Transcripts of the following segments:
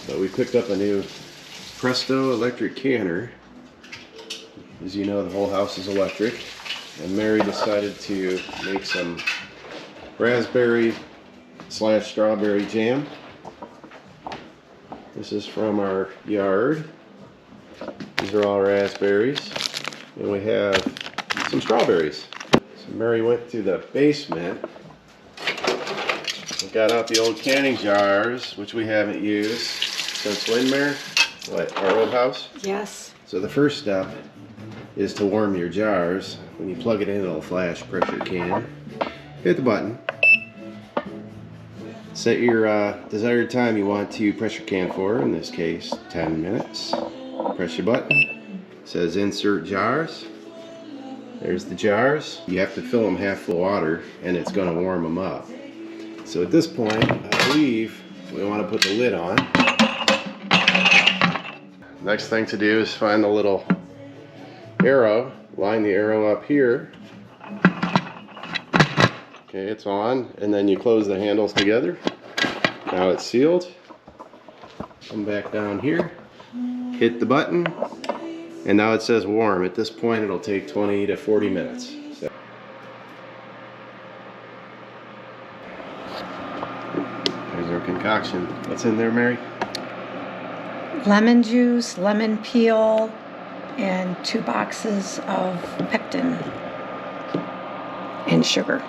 So we picked up a new Presto electric canner. As you know, the whole house is electric. And Mary decided to make some raspberry / strawberry jam. This is from our yard. These are all raspberries. And we have some strawberries. So Mary went to the basement and got out the old canning jars, which we haven't used since when, Mary? What, our old house? Yes. So the first step is to warm your jars. When you plug it in, it'll flash pressure can. Hit the button. Set your desired time you want to pressure can for, in this case 10 minutes. Press your button. It says insert jars. There's the jars. You have to fill them half full of water and it's going to warm them up. So at this point, I believe we want to put the lid on. Next thing to do is find the little arrow. Line the arrow up here. Okay, it's on, and then you close the handles together. Now it's sealed. Come back down here, hit the button, and now it says warm. At this point, it'll take 20 to 40 minutes. So. There's our concoction. What's in there, Mary? Lemon juice, lemon peel, and 2 boxes of pectin and sugar.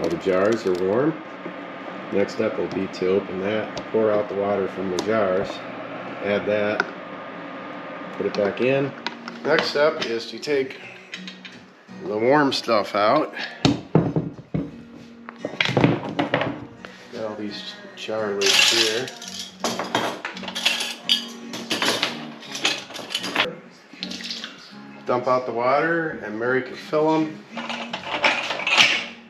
All the jars are warm. Next step will be to open that, pour out the water from the jars, add that, put it back in. Next step is to take the warm stuff out. Got all these jar lids here. Dump out the water and Mary can fill them.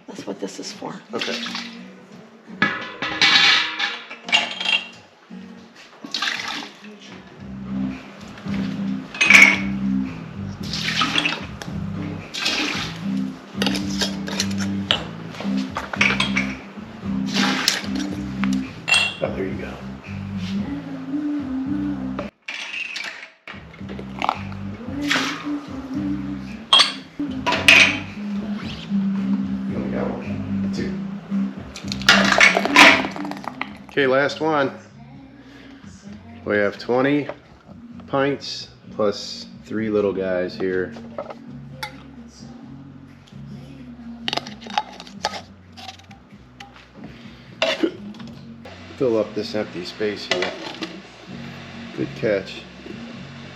That's what this is for. Okay. Oh, there you go. Okay, last one. We have 20 pints plus 3 little guys here. Fill up this empty space here. Good catch.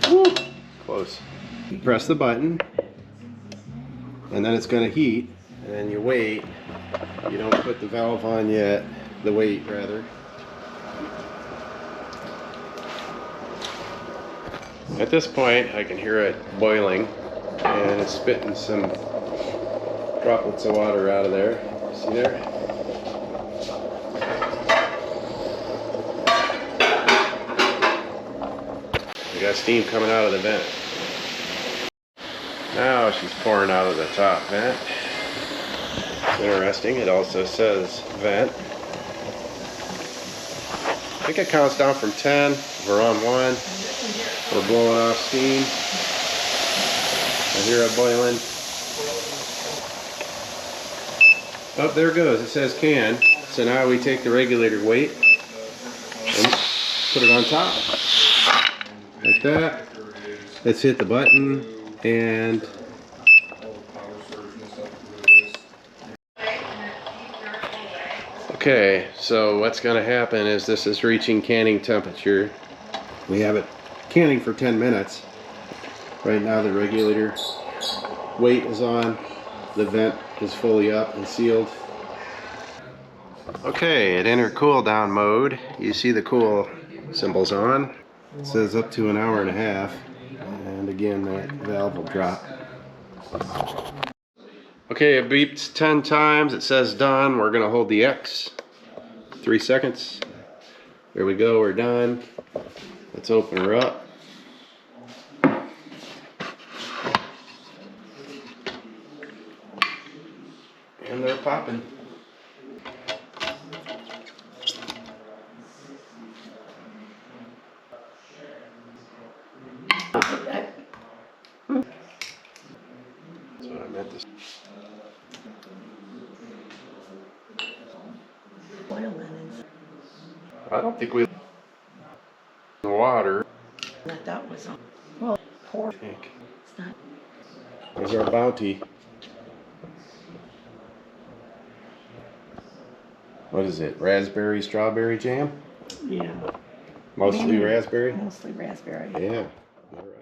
Woo! Close. You press the button, and then it's going to heat, and then you wait. You don't put the valve on yet, the weight rather. At this point, I can hear it boiling, and it's spitting some droplets of water out of there. See there? We got steam coming out of the vent. Now she's pouring out of the top vent. It's interesting. It also says vent. I think it counts down from 10. We're on 1. We're blowing off steam. I hear it boiling. Oh, there it goes. It says can. So now we take the regulator weight and put it on top. Like that. Let's hit the button and okay, so what's going to happen is this is reaching canning temperature. We have it canning for 10 minutes. Right now the regulator weight is on, the vent is fully up and sealed. Okay, at intercool down mode, you see the cool symbols on. It says up to 1.5 hours, and again that valve will drop. Okay, it beeps 10 times, it says done. We're going to hold the X 3 seconds. There we go, we're done. Let's open her up. And they're popping. That's what I meant to say. Boil lemons. I don't think we the water. That was all. Well, pour. I think. It's not. There's our bounty. What is it? Raspberry, strawberry jam? Yeah. Mostly Maybe. raspberry? Mostly raspberry. Yeah. All right.